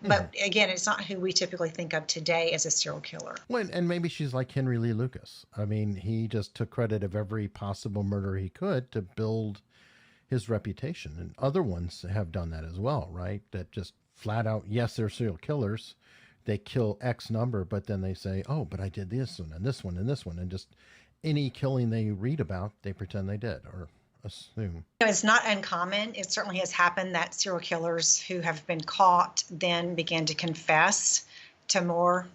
But again, it's not who we typically think of today as a serial killer. Well, and maybe she's like Henry Lee Lucas. I mean, he just took credit of every possible murder he could to build his reputation. And other ones have done that as well, right? That just flat out, yes, they're serial killers. They kill X number, but then they say, oh, but I did this one and this one and this one. And just any killing they read about, they pretend they did or assume. It's not uncommon. It certainly has happened that serial killers who have been caught then begin to confess to more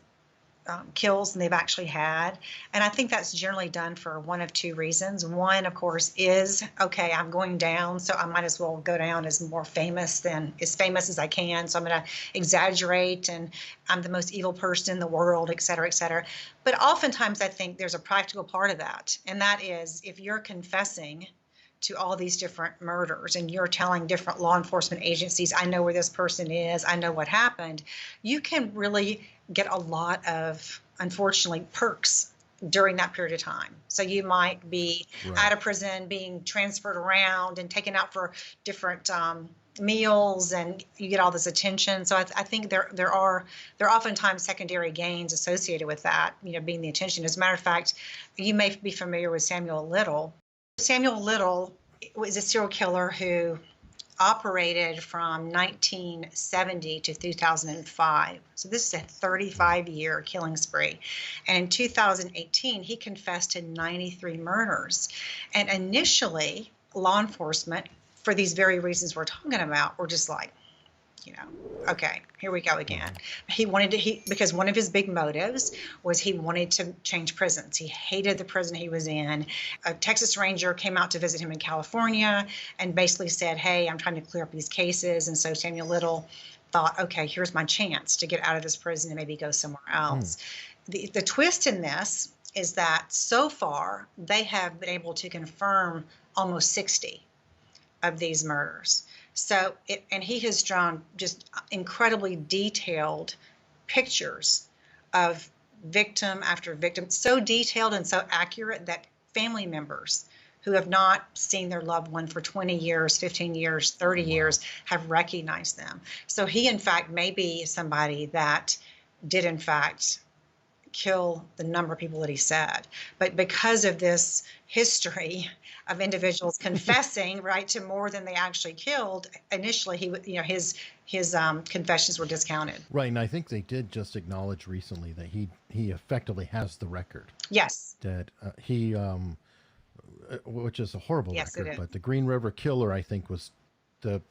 kills than they've actually had. And I think that's generally done for one of two reasons. One, of course, is, okay, I'm going down, so I might as well go down as more famous than as famous as I can. So I'm going to exaggerate, and I'm the most evil person in the world, et cetera, et cetera. But oftentimes I think there's a practical part of that. And that is, if you're confessing to all these different murders and you're telling different law enforcement agencies, I know where this person is, I know what happened, you can really get a lot of, unfortunately, perks during that period of time. So you might be out of prison, being transferred around and taken out for different meals, and you get all this attention. So I think there are oftentimes secondary gains associated with that, being the attention. As a matter of fact, you may be familiar with Samuel Little. Samuel Little was a serial killer who operated from 1970 to 2005. So this is a 35-year killing spree. And in 2018, he confessed to 93 murders. And initially, law enforcement, for these very reasons we're talking about, were just like, okay, here we go again. Because one of his big motives was he wanted to change prisons. He hated the prison he was in. A Texas Ranger came out to visit him in California and basically said, hey, I'm trying to clear up these cases. And so Samuel Little thought, okay, here's my chance to get out of this prison and maybe go somewhere else. The twist in this is that so far they have been able to confirm almost 60 of these murders. So, and he has drawn just incredibly detailed pictures of victim after victim, so detailed and so accurate that family members who have not seen their loved one for 20 years, 15 years, 30 years have recognized them. So he, in fact, may be somebody that did, in fact, kill the number of people that he said. But because of this history of individuals confessing, right, to more than they actually killed, initially his confessions were discounted. Right, and I think they did just acknowledge recently that he effectively has the record. Yes. That he, which is a horrible record, but the Green River Killer, I think, was the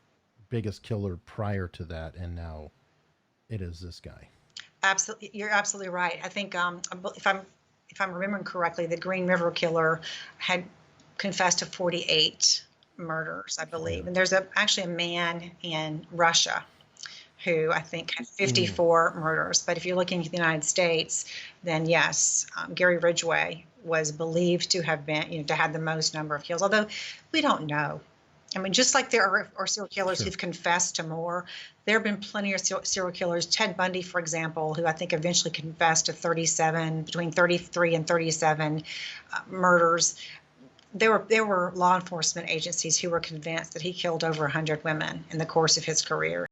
biggest killer prior to that, and now it is this guy. Absolutely, you're absolutely right. I think if I'm remembering correctly, the Green River Killer had confessed to 48 murders, I believe. Yeah. And there's actually a man in Russia who I think had 54 murders. But if you're looking at the United States, then yes, Gary Ridgway was believed to have been, to have the most number of kills. Although we don't know. I mean, just like there are serial killers who've confessed to more, there have been plenty of serial killers. Ted Bundy, for example, who I think eventually confessed to between 33 and 37 murders. There were law enforcement agencies who were convinced that he killed over 100 women in the course of his career.